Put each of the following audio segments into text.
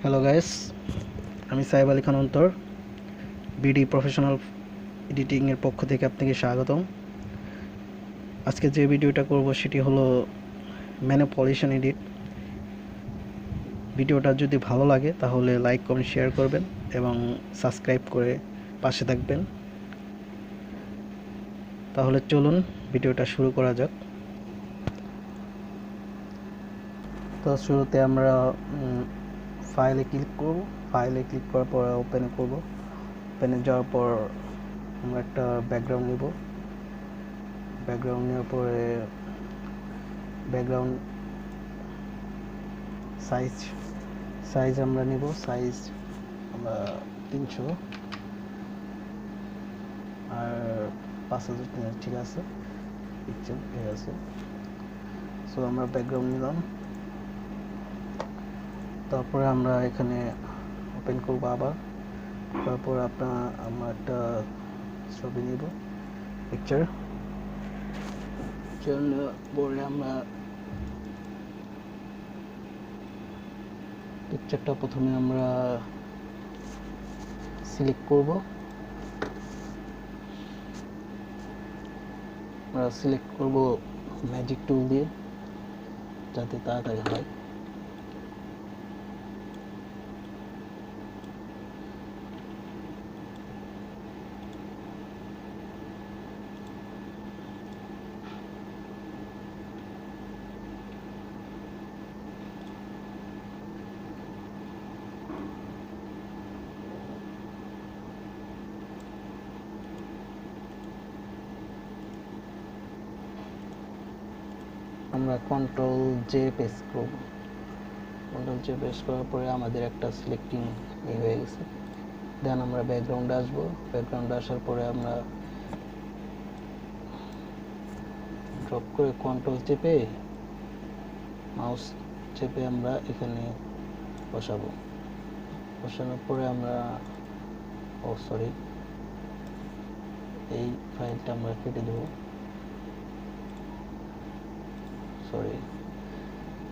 Hello guys, আমি সাহেব আলী খান অন্তর, বিডি প্রফেশনাল এডিটিংয়ের পক্ষ থেকে আপনাকে স্বাগতম। আজকে যে ভিডিওটা করব সেটি হলো ম্যানিপুলেশন এডিট। ভিডিওটা যদি ভালো লাগে তাহলে লাইক কমেন্ট শেয়ার করবেন এবং সাবস্ক্রাইব করে পাশে থাকবেন। তাহলে চলুন ভিডিওটা শুরু করা যাক। তো শুরুতে আমরা ফাইলে ক্লিক করব। ফাইলে ক্লিক করার পর ওপেনে করব। ওপেনে যাওয়ার পর আমরা একটা ব্যাকগ্রাউন্ড নেব। ব্যাকগ্রাউন্ড নেওয়ার পরে ব্যাকগ্রাউন্ড সাইজ আমরা নেব। সাইজ আমরা 300 আর 5000 ঠিক আছে, পিকচার ঠিক আছে। সো আমরা ব্যাকগ্রাউন্ড নিলাম। তারপরে আমরা এখানে ওপেন করব আবার। তারপর আমরা একটা ছবি নিব, পিকচার পরে আমরা পিকচারটা প্রথমে আমরা সিলেক্ট করব। আমরা সিলেক্ট করব ম্যাজিক টুল দিয়ে, যাতে তাড়াতাড়ি হয়। আমরা কন্ট্রোল জে প্রেস করব। কন্ট্রোল জে প্রেস করার পরে আমাদের একটা সিলেক্টিং হয়ে গেছে। দেন আমরা ব্যাকগ্রাউন্ডে আসবো। ব্যাকগ্রাউন্ডে আসার পরে আমরা ড্রপ করে কন্ট্রোল চেপে মাউস চেপে আমরা এখানে বসাবো। বসানোর পরে আমরা এই ফাইলটা আমরা কেটে দেবো।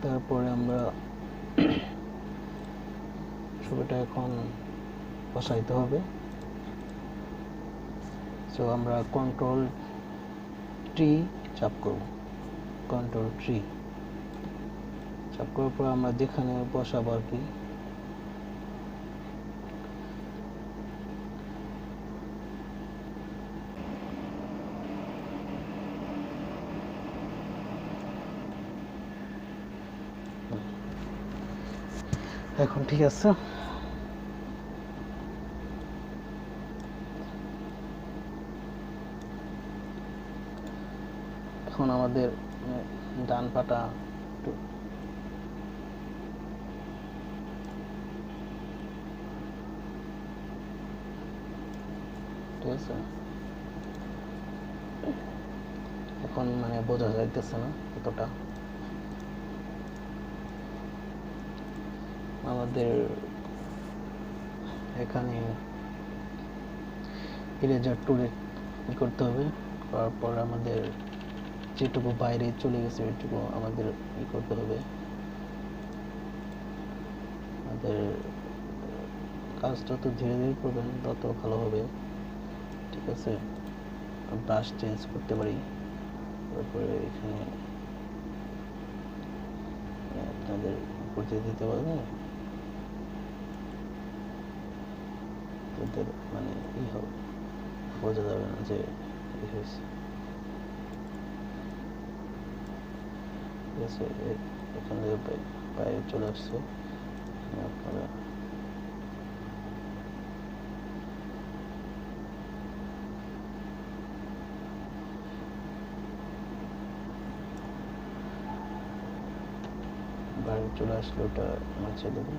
তারপরে আমরা ছবিটা এখন বসাইতে হবে। সো আমরা কন্ট্রোল ট্রি চাপ করব। কন্ট্রোল ট্রি চাপ করার পর আমরা যেখানে বসাবো আর কি, এখন ঠিক আছে। এখন আমাদের ডান পাটা ঠিক আছে, এখন মানে বোঝা যাইতেছে না এতটা। আমাদের এখানে ইরেজার টুলে করতে হবে। তারপর আমাদের যেটুকু বাইরে চলে গেছে ওইটুকু আমাদের করতে হবে। আমাদের কাজটা তো ধীরে ধীরে করবেন তত ভালো হবে, ঠিক আছে। ব্রাশ চেঞ্জ করতে পারি। তারপরে এখানে আপনাদের উপর দিয়ে দিতে পারবে, মানে হবে, বোঝা যাবে না যে হয়েছে, ঠিক আছে। এখান থেকে বাইরে চলে আসছে। আপনারা বাইরে চলে আসলে ওটা মুছে দেবো।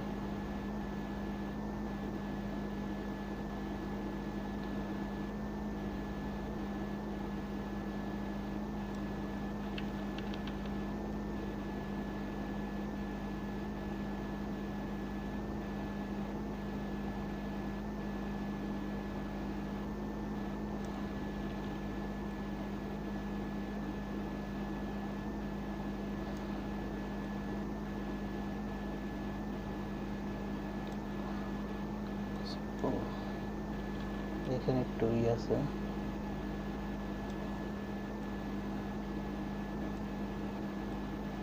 ও এখানে একটু আছে,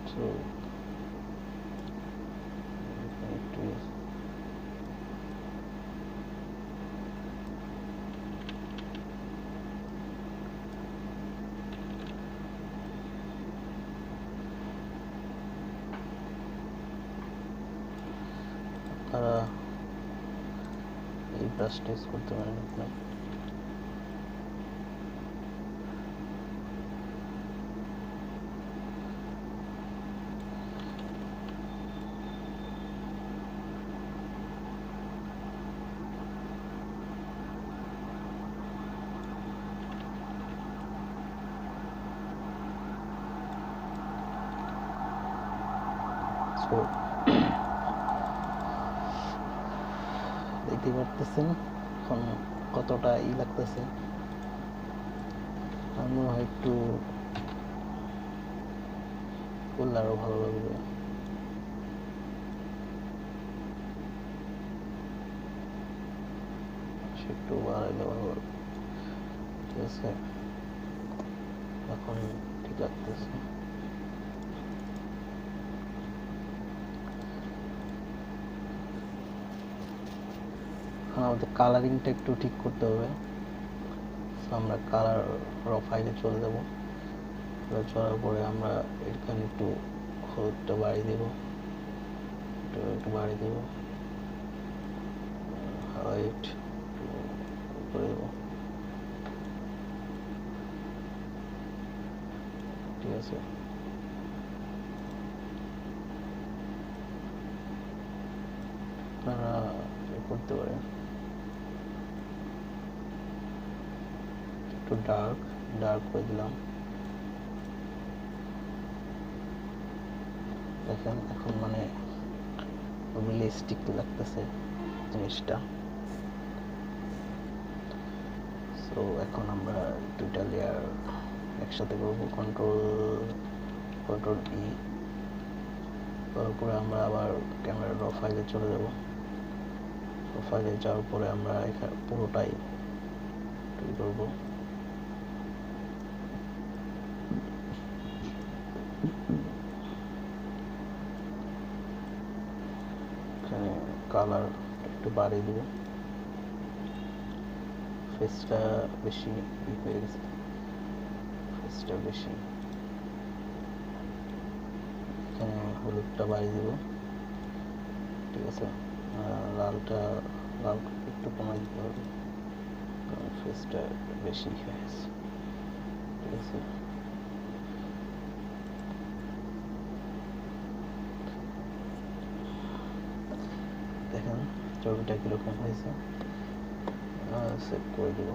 তো এখানে একটু আছে। আপনারা এই ব্রাশটা ইউজ করতে পারেন আপনার। দেখতে পারতেছেন এখন কতটা লাগতেছে। আমার মনে হয় একটু করলে আরো ভালো লাগবে। একটু বাড়াইলে ভালো লাগবে। ঠিক আছে, এখন ঠিক লাগতেছে। আমাদের কালারিংটা একটু ঠিক করতে হবে। আমরা কালার ফাইলে চলে যাব। চলার পরে আমরা এখানে একটু হলুদটা বাড়িয়ে দেব, একটু বাড়িয়ে দেব, হাইলাইট করে দেব। ঠিক আছে, আপনারা করতে পারেন। একটু ডার্ক করে দিলাম। দেখেন এখন মানে রিয়েলিস্টিক লাগতেছে জিনিসটা। সো এখন আমরা দুইটা লেয়ার একসাথে করব, কন্ট্রোল ই করার পরে আমরা আবার ক্যামেরার র ফাইলে চলে যাব। র ফাইলে যাওয়ার পরে আমরা এখানে পুরোটাই তৈরি করব। এখানে কালার একটু বাড়িয়ে দেব, ফেসটা বেশি হয়ে গেছে, ফেসটা বেশি। এখানে হলুদটা বাড়িয়ে দেব। ঠিক আছে, লালটা একটু কমাই দিতে হবে কারণ ফেসটা বেশি হয়ে গেছে। ঠিক আছে, দেখেন ছবিটা কিরকম হয়েছে, সেভ করে দেব।